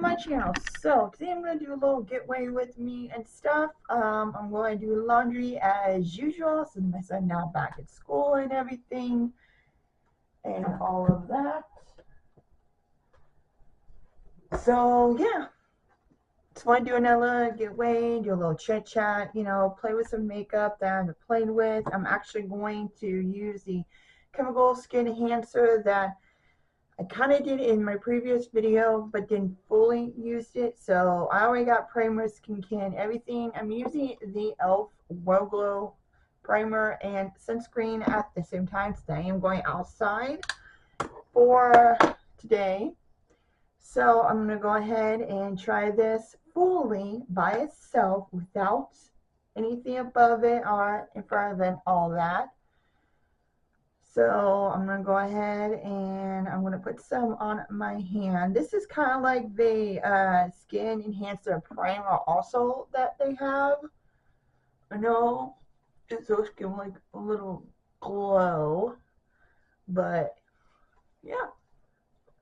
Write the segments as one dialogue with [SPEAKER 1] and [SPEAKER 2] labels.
[SPEAKER 1] welcome to my channel. So today I'm going to do a little getaway with me and stuff. I'm going to do laundry as usual since my son now back at school and everything and all of that. So yeah, just want to do another getaway, do a little chit chat, you know, play with some makeup that I've played with. I'm actually going to use the chemical skin enhancer that I kind of did in my previous video, but didn't fully use it. So I already got primer, skincare, everything. I'm using the e.l.f. Wow Glow primer and sunscreen at the same time. So I am going outside for today. So I'm going to go ahead and try this fully by itself without anything above it or in front of it, all that. So I'm going to go ahead and I'm going to put some on my hand. This is kind of like the skin enhancer primer also that they have. I know it's supposed to give like a little glow, but yeah,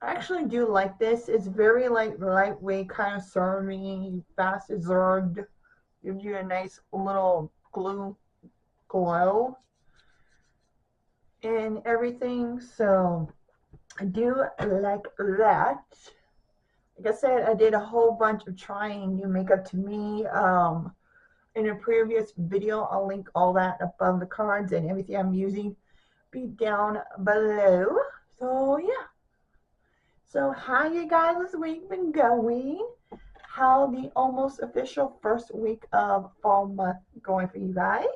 [SPEAKER 1] I actually do like this. It's very like lightweight, kind of sermy, fast absorbed, gives you a nice little glow and everything. So I do like that. Like I said, I did a whole bunch of trying new makeup to me in a previous video. I'll link all that above the cards, and everything I'm using be down below. So yeah, so how you guys this week been going? How the almost official first week of fall month going for you guys?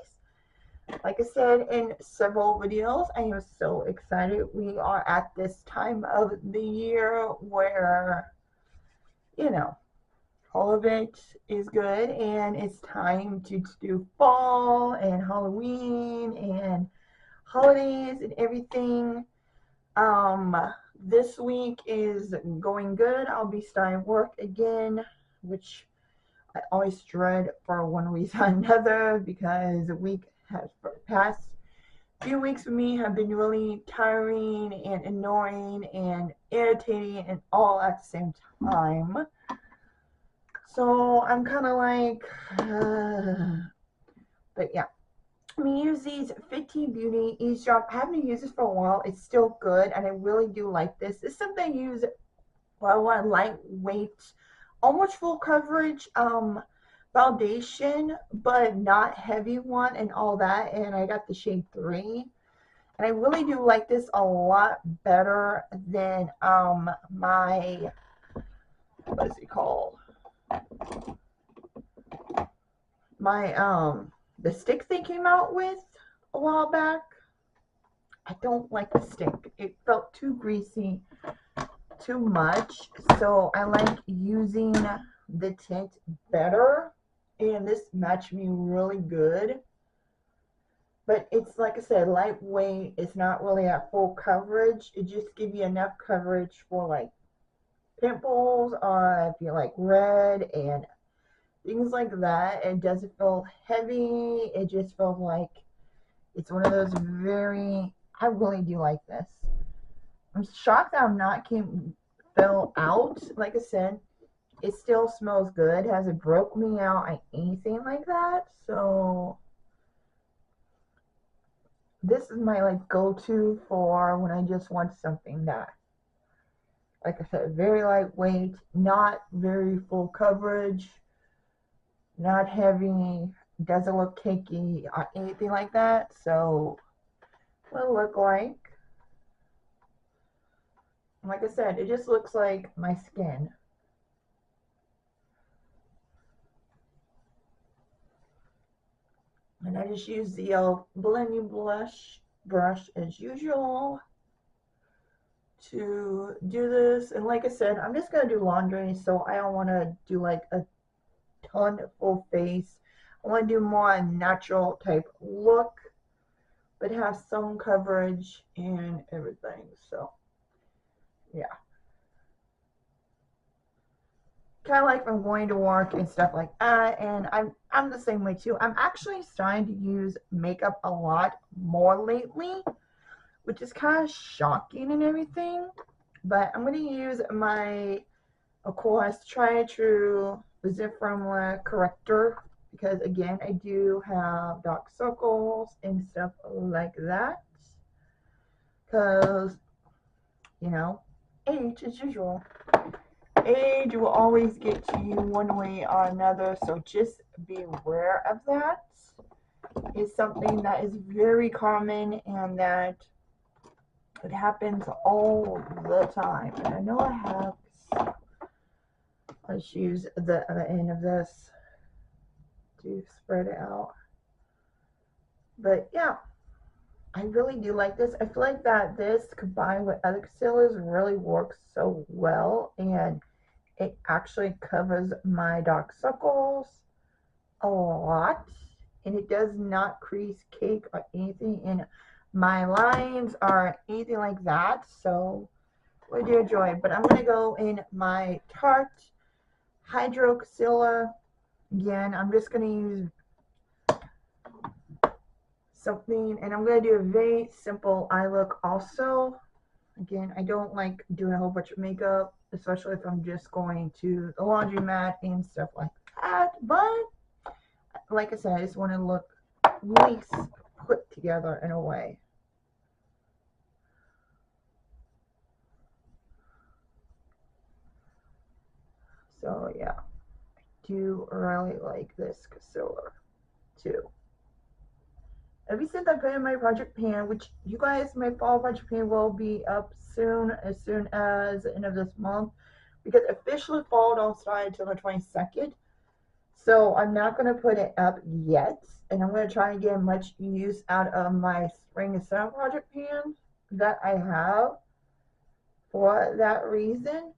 [SPEAKER 1] Like I said in several videos, I am so excited. We are at this time of the year where, you know, all of it is good and it's time to do fall and Halloween and holidays and everything. This week is going good. I'll be starting work again, which I always dread for one reason or another, because the week has past few weeks for me have been really tiring and annoying and irritating and all at the same time. So I'm kind of like, but yeah. I'm going to use these Fanty Beauty Ease Drop. I haven't used this for a while. It's still good, and I really do like this. This is something I use, well, I want lightweight, almost full coverage foundation, but not heavy one and all that. And I got the shade 3. And I really do like this a lot better than my, what is it called? My the stick they came out with a while back. I don't like the stick. It felt too greasy, too much. So I like using the tint better, and this matched me really good. But it's, like I said, lightweight. It's not really at full coverage. It just gives you enough coverage for like pimples, or if you like red and things like that. It doesn't feel heavy. It just feels like it's one of those very, I really do like this. I'm shocked that I'm not fell out. Like I said, it still smells good. It hasn't broke me out or anything like that. So this is my like go-to for when I just want something that, like I said, very lightweight, not very full coverage, not heavy, doesn't look cakey or anything like that. So what it look like I said, it just looks like my skin. And I just use the blending brush as usual to do this. And like I said, I'm just going to do laundry, so I don't want to do like a ton of full face. I want to do more a natural type look, but have some coverage and everything. So yeah, kind of like I'm going to work and stuff like that. And I'm the same way too. I'm actually starting to use makeup a lot more lately, which is kind of shocking and everything. But I'm going to use my Of course, try to visit from a corrector because again, I do have dark circles and stuff like that. Because, you know, age as usual. Age will always get to you one way or another, so just be aware of that. It's something that is very common and that it happens all the time. And I know I have, let's use the other end of this to spread it out. But yeah, I really do like this. I feel like that this combined with other concealers really works so well, and it actually covers my dark circles a lot, and it does not crease, cake, or anything in my lines or anything like that. So I do enjoy it. But I'm gonna go in my Tarte hydrocealer again. I'm just gonna use something, and I'm gonna do a very simple eye look also. Again, I don't like doing a whole bunch of makeup, especially if I'm just going to the laundromat and stuff like that. But like I said, I just want to look at least put together in a way. So yeah, I do really like this concealer too. Ever since I put in my project pan, which you guys, my fall project pan will be up soon as the end of this month, because officially fall don't start until the 22nd. So I'm not going to put it up yet, and I'm going to try and get much use out of my spring and summer project pan that I have for that reason.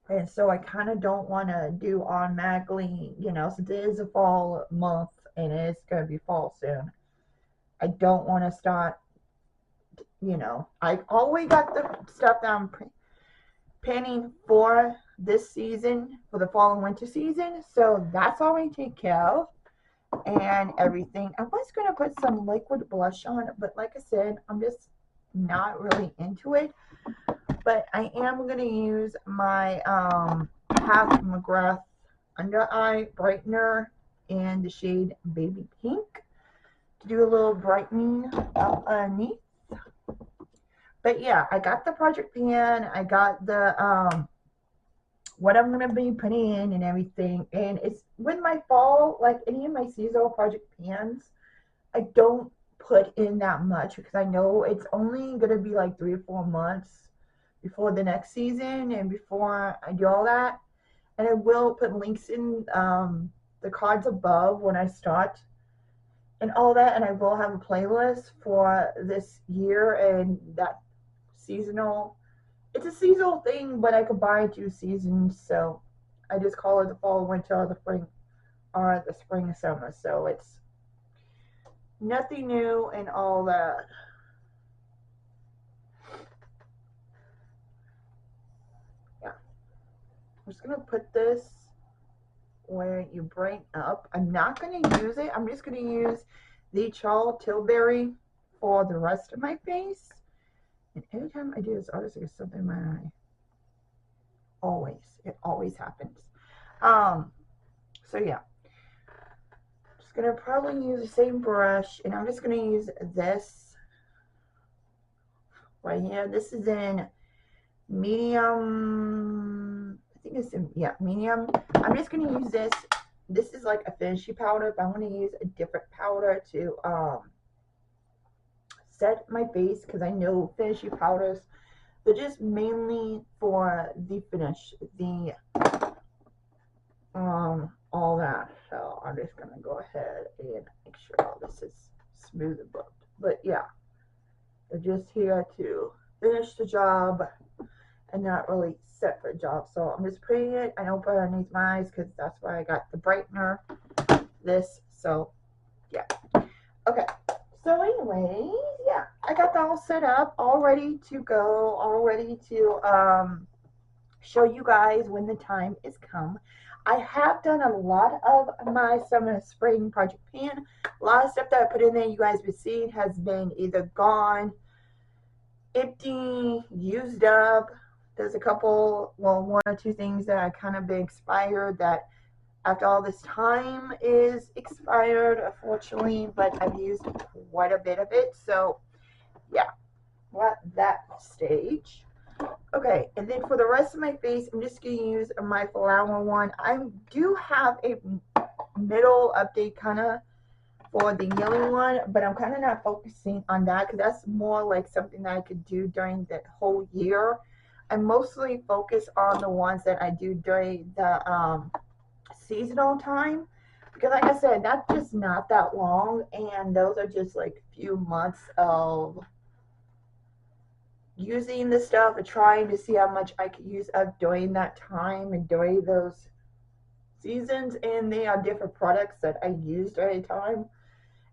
[SPEAKER 1] And so I kind of don't want to do automatically, since it is a fall month and it's going to be fall soon. I don't want to start, I always got the stuff that I'm panning for this season, for the fall and winter season. So that's all I take care of and everything. I was going to put some liquid blush on, but like I said, I'm just not really into it. But I am going to use my half McGrath under eye brightener in the shade Baby Pink to do a little brightening underneath. But yeah, I got the project pan. I got the what I'm going to be putting in and everything. And it's with my fall, like any of my seasonal project pans, I don't put in that much because I know it's only going to be like 3 or 4 months before the next season and before I do all that. And I will put links in the cards above when I start and all that. And I will have a playlist for this year and that seasonal. It's a seasonal thing, but I could buy 2 seasons. So I just call it the fall, winter, or the spring, and summer. So it's nothing new and all that. Yeah. I'm just going to put this where you brighten up. I'm not going to use it. I'm just going to use the tilbury for the rest of my face. And every time I do this, always there's something in my eye. Always. It always happens. So yeah. Just going to probably use the same brush. And I'm just going to use this right here. This is in medium. I think it's in, yeah, medium. I'm just going to use this. This is like a finishy powder, but I'm going to use a different powder to set my face because I know finishy powders, they're just mainly for the finish, the all that. So I'm just gonna go ahead and make sure all this is smooth and buffed. But yeah, they're just here to finish the job and not really set for a job. So I'm just putting it. I don't put it underneath my eyes because that's why I got the brightener. This. So yeah. Okay. So anyways, yeah, I got that all set up, all ready to go, all ready to show you guys when the time is come. I have done a lot of my summer spring project pan. A lot of stuff that I put in there, you guys have seen, has been either gone, empty, used up, There's a couple, well, one or two things that I kind of been expired that after all this time is expired, unfortunately, but I've used quite a bit of it. So yeah, we're at that stage. Okay, and then for the rest of my face, I'm just going to use my flower one. I do have a middle update kind of for the yellow one, but I'm kind of not focusing on that because that's more like something that I could do during the whole year. I mostly focus on the ones that I do during the seasonal time because, like I said, that's just not that long, and those are just like a few months of using the stuff and trying to see how much I could use up during that time and during those seasons. And they are different products that I use during the time,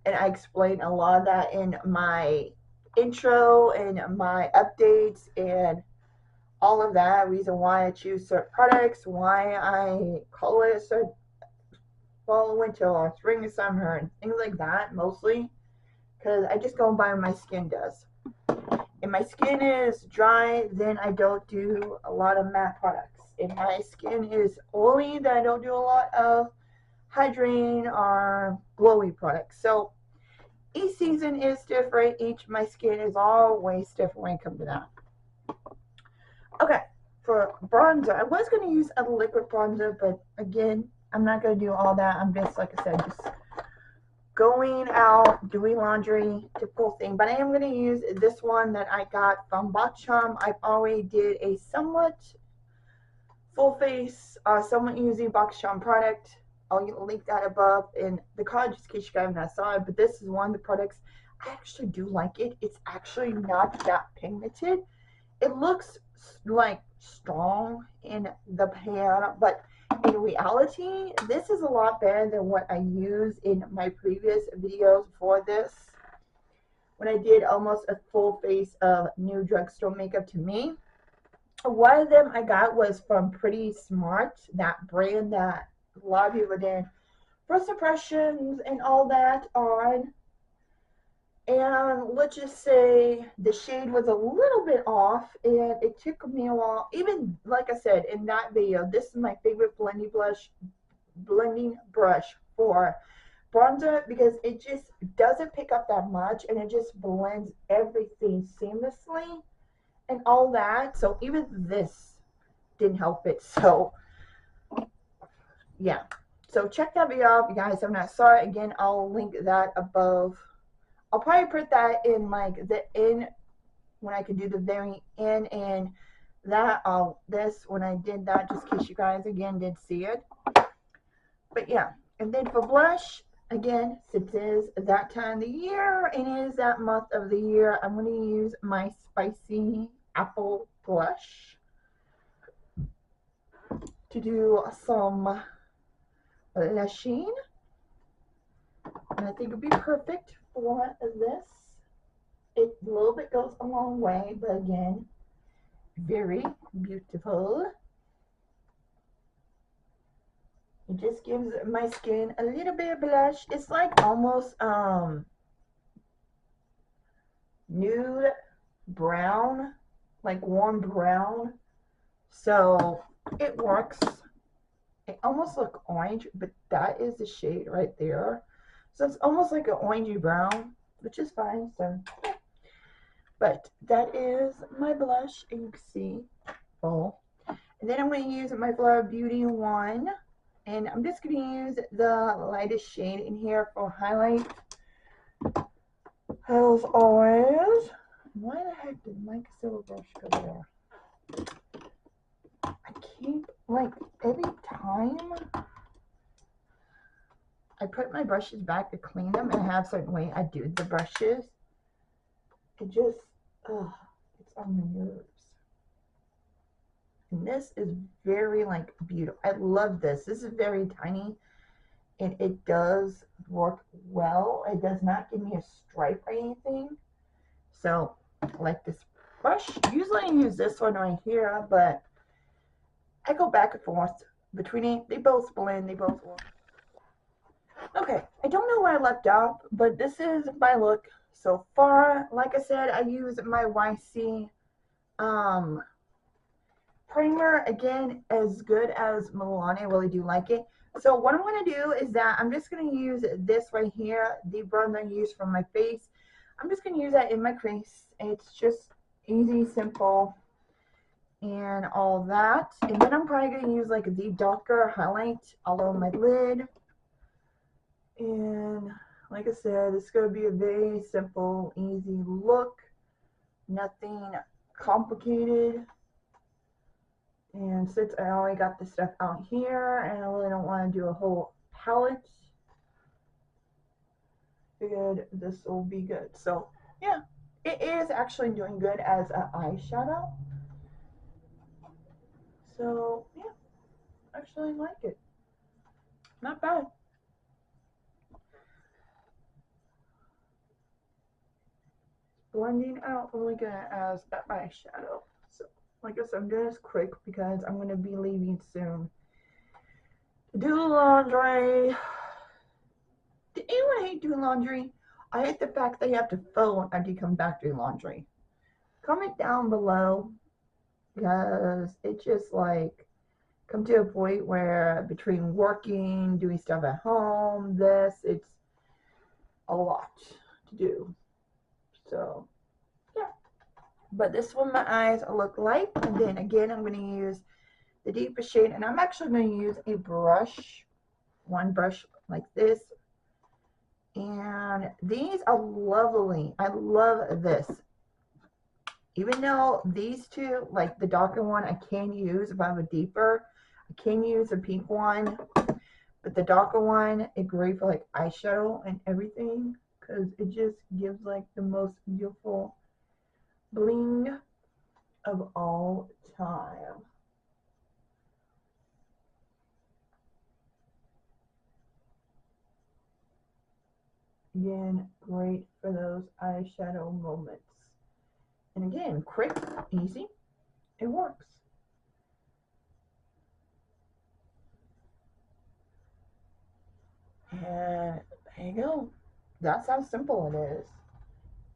[SPEAKER 1] and I explain a lot of that in my intro and my updates and all of that, reason why I choose certain products, why I call it a certain fall, winter, or spring or summer, and things like that, mostly because I just go by what my skin does. If my skin is dry, then I don't do a lot of matte products. If my skin is oily, then I don't do a lot of hydrating or glowy products. So each season is different. My skin is always different when it comes to that. Okay, for bronzer, I was going to use a liquid bronzer, but again, I'm not going to do all that. I'm just, like I said, just going out, doing laundry, typical thing. But I am going to use this one that I got from Bacham. I've already did a somewhat full face, somewhat using Bacham product. I'll link that above in the card just in case you guys have not saw it. But this is one of the products. I actually do like it. It's actually not that pigmented. It looks like strong in the pan, but in reality, this is a lot better than what I used in my previous videos for this. When I did almost a full face of new drugstore makeup to me. One of them I got was from Pretty Smart, that brand that a lot of people did first impressions and all that on. And let's just say the shade was a little bit off, and it took me a while. Even like I said in that video, this is my favorite blending brush for bronzer because it just doesn't pick up that much, and it just blends everything seamlessly and all that. So even this didn't help it. So yeah. So check that video out if you guys have not saw it. Again, I'll link that above. I'll probably put that in like the end when I can do the very end, and that this when I did that, just in case you guys again did see it. But yeah, and then for blush, again, since it is that time of the year and it is that month of the year, I'm going to use my spicy apple blush to do some blushing, and I think it'd be perfect for this. It a little bit goes a long way, but again, very beautiful. It just gives my skin a little bit of blush. It's like almost nude brown, like warm brown. So it works. It almost looks orange, but that is the shade right there. So it's almost like an orangey brown, which is fine. So yeah. But that is my blush, and you can see full. And then I'm going to use my Flora Beauty one, and I'm just going to use the lightest shade in here for highlight. As always, why the heck did my silver brush go there? I keep, like, every time I put my brushes back to clean them, and I have a certain way I do the brushes. It just, it's on my nerves. And this is very, like, beautiful. I love this. This is very tiny, and it does work well. It does not give me a stripe or anything. So, I like this brush. Usually I use this one right here, but I go back and forth between it. They both blend. They both work. Okay, I don't know where I left off, but this is my look so far. Like I said, I use my YC primer, again, as good as Milani. I really do like it. So what I'm going to do is that I'm just going to use this right here, the brown that I use for my face. I'm just going to use that in my crease. It's just easy, simple, and all that. And then I'm probably going to use like the darker highlight all over my lid. And like I said, it's going to be a very simple, easy look. Nothing complicated. And since I already got this stuff out here and I really don't want to do a whole palette, figured this will be good. So yeah, it is actually doing good as an eyeshadow. So yeah, actually like it. Not bad. Blending out really good as an eyeshadow. So like I said, I'm doing this quick because I'm going to be leaving soon to do laundry. Did anyone hate doing laundry? I hate the fact that you have to phone after you come back doing laundry. Comment down below, because it just like come to a point where between working, doing stuff at home, it's a lot to do. So yeah, but this is what my eyes look like. And then again, I'm going to use the deepest shade, and I'm actually going to use a brush, one brush like this. And these are lovely. I love this. Even though these two, like the darker one, I can use if I have a deeper. I can use a pink one. But the darker one is great for like eyeshadow and everything, because it just gives like the most beautiful bling of all time. Again, great for those eyeshadow moments. And again, quick, easy, it works. And there you go. That's how simple it is.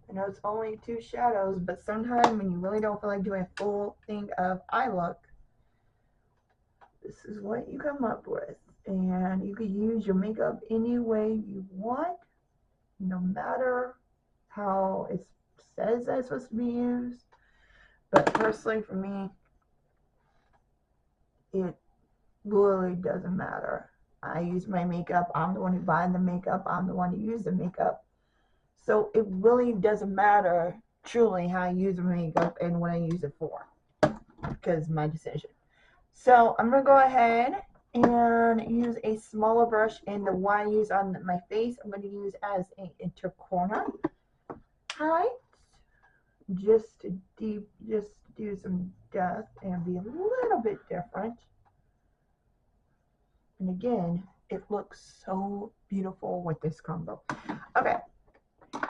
[SPEAKER 1] I know it's only two shadows, but sometimes when you really don't feel like doing a full thing of eye look, this is what you come up with. And you can use your makeup any way you want, no matter how it says that it's supposed to be used. But personally, for me, it really doesn't matter. I use my makeup. I'm the one who buys the makeup. I'm the one who uses the makeup. So it really doesn't matter truly how I use the makeup and what I use it for, because my decision. So I'm going to go ahead and use a smaller brush, and the one I use on my face, I'm going to use as an inner corner highlight, just to do some depth and be a little bit different. And again, it looks so beautiful with this combo. Okay,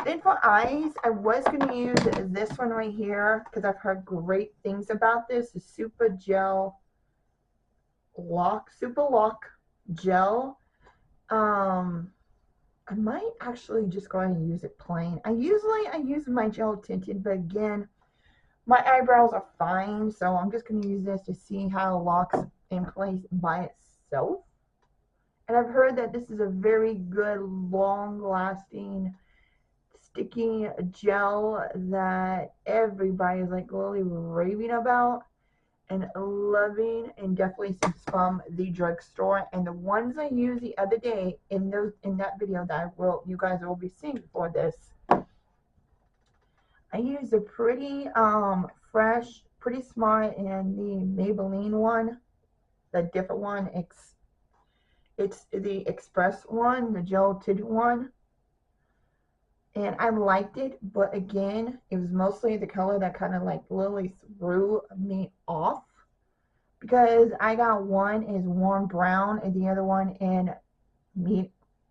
[SPEAKER 1] then for eyes, I was going to use this one right here because I've heard great things about this. The Super Lock Gel. I might actually just go ahead and use it plain. I use my gel tinted, but again, my eyebrows are fine, so I'm just going to use this to see how it locks in place by itself. And I've heard that this is a very good, long-lasting, sticky gel that everybody is like literally raving about and loving, and definitely since from the drugstore. And the ones I used the other day in that video that you guys will be seeing for this, I used a pretty fresh, pretty smart, and the Maybelline one, the different one. It's the Express one, the gel tinted one. And I liked it, but again, it was mostly the color that kind of like literally threw me off, because I got one is warm brown and the other one in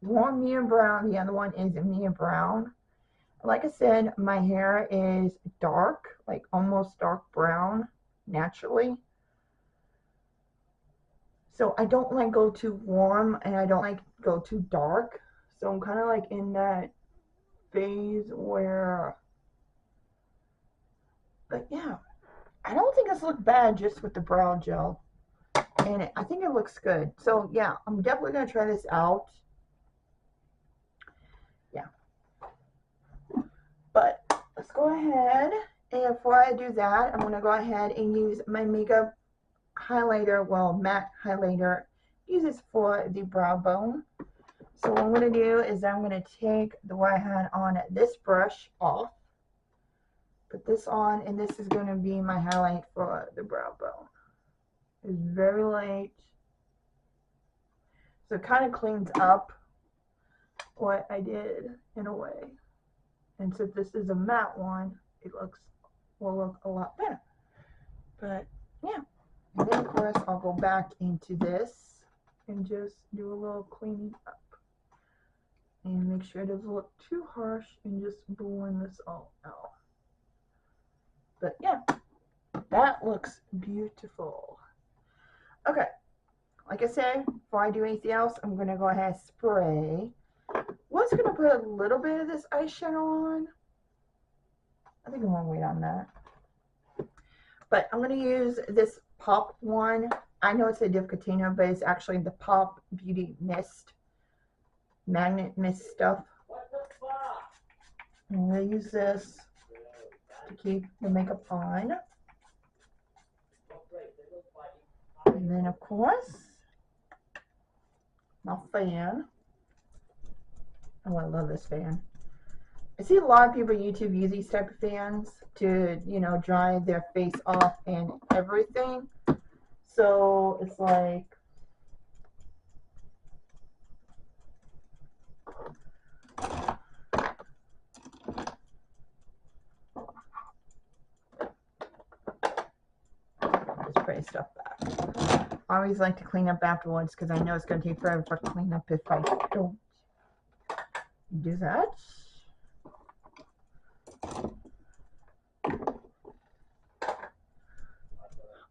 [SPEAKER 1] warm medium brown, the other one is medium brown. Like I said, my hair is dark, like almost dark brown naturally. So I don't like go too warm and I don't like go too dark. So I'm kind of like in that phase where, but yeah, I don't think this looks bad just with the brow gel. And I think it looks good. So yeah, I'm definitely going to try this out. Yeah. But let's go ahead. And before I do that, I'm going to go ahead and use my makeup highlighter, well, matte highlighter. Use this for the brow bone. So what I'm going to do is I'm going to take the what I had on this brush off. Put this on, and this is going to be my highlight for the brow bone. It's very light. So it kind of cleans up what I did in a way. And since this is a matte one, it will look a lot better. But yeah. And then of course I'll go back into this and just do a little cleaning up. And make sure it doesn't look too harsh and just blend this all out. But yeah, that looks beautiful. Okay, like I said, before I do anything else, I'm going to go ahead and spray. Was going to put a little bit of this eyeshadow on. I think I'm going to wait on that. But I'm going to use this Pop one. I know it's a different container, but it's actually the Pop Beauty Mist. Magnet mist stuff. I'm going to use this to keep the makeup on. And then of course, my fan. Oh, I love this fan. I see a lot of people on YouTube use these type of fans to, you know, dry their face off and everything. So it's like, just spray stuff back. I always like to clean up afterwards because I know it's going to take forever for clean up if I don't do that.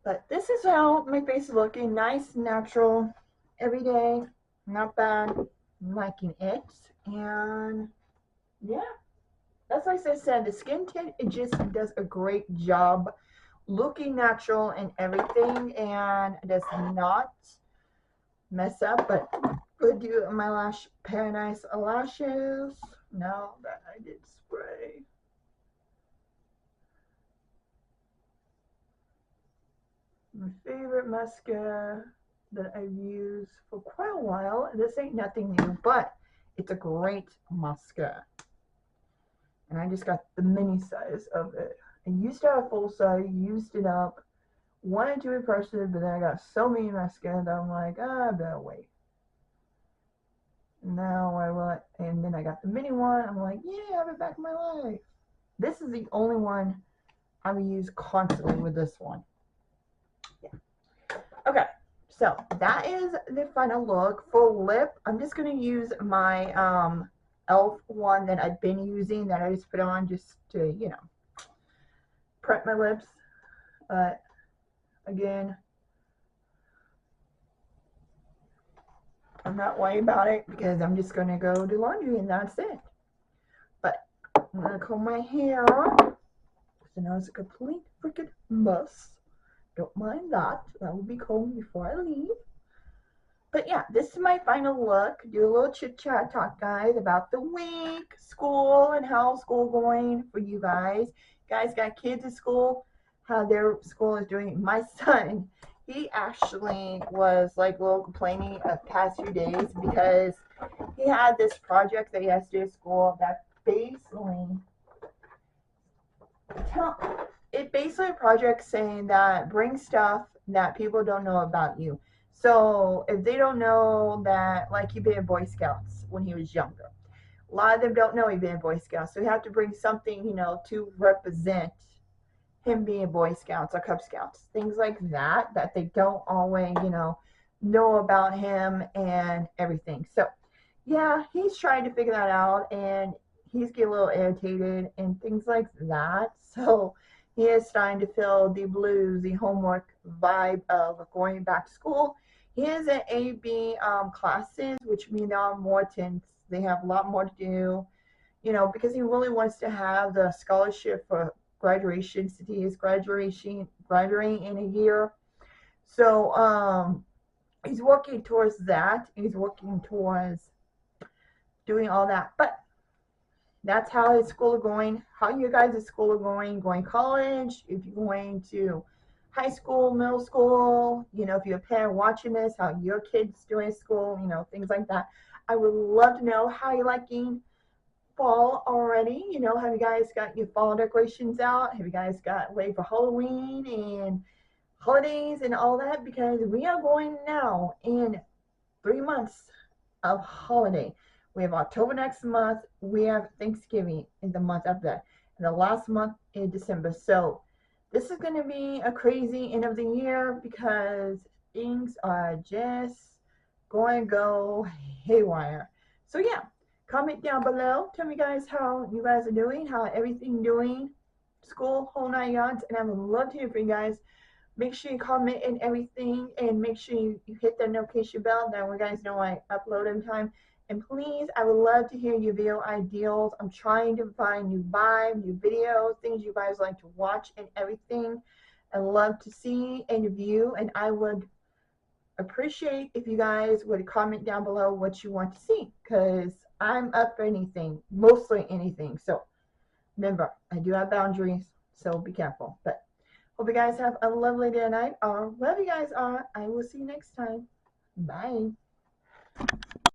[SPEAKER 1] But this is how my face is looking. Nice, natural, every day. Not bad. I'm liking it. And yeah, that's like I said, the skin tint, it just does a great job looking natural and everything, and it does not mess up. But I'm going to do my lash paradise lashes now that I did spray. My favorite mascara that I've used for quite a while. This ain't nothing new, but it's a great mascara. And I just got the mini size of it. I used to have a full size, used it up, wanted to impress it, but then I got so many mascara that I'm like, I better wait. Now I want, and then I got the mini one. I'm like, yeah, I have it back in my life. This is the only one I will use constantly with this one. Yeah. Okay, so that is the final look. For lip, I'm just going to use my e.l.f. one that I've been using that I just put on just to, you know, prep my lips. But again, I'm not worried about it because I'm just going to go do laundry and that's it. But I'm going to comb my hair. So now it's a complete freaking mess. Don't mind that. That will be combed before I leave. But yeah, this is my final look. Do a little chit chat talk, guys, about the week, school, and how school going for you guys. You guys got kids at school, how their school is doing. My son, he actually was like a little complaining the past few days because he had this project that he has to do at school that basically a project saying that bring stuff that people don't know about you. So if they don't know that, like he been in Boy Scouts when he was younger, a lot of them don't know he been in Boy Scouts. So you have to bring something, you know, to represent him being Boy Scouts or Cub Scouts, things like that, that they don't always, you know about him and everything. So yeah, he's trying to figure that out, and he's getting a little irritated and things like that. So he is starting to feel the blues, the homework vibe of going back to school. He is in AB classes, which mean there are more tints. They have a lot more to do, you know, because he really wants to have the scholarship for graduation. City is graduating in a year. So he's working towards that. He's working towards doing all that. But that's how his school is going. How you guys' school are going college, if you're going to high school, middle school, you know, if you're a parent watching this, how your kids doing school, you know, things like that. I would love to know how you're liking fall already. You know, have you guys got your fall decorations out? Have you guys got ready for Halloween and holidays and all that? Because we are going now in 3 months of holiday. We have October next month. We have Thanksgiving in the month after that. And the last month in December. So this is going to be a crazy end of the year because things are just going to go haywire. So yeah, comment down below. Tell me guys how you guys are doing, how everything doing, school, whole 9 yards. And I would love to hear from you guys. Make sure you comment and everything, and make sure you hit that notification bell. That way you guys know I upload in time. And please, I would love to hear your video ideals. I'm trying to find new vibes, new videos, things you guys like to watch and everything. I love to see and view, and I would appreciate if you guys would comment down below what you want to see, because I'm up for anything, mostly anything. So remember, I do have boundaries, so be careful. But hope you guys have a lovely day or night, or wherever you guys are. I will see you next time. Bye.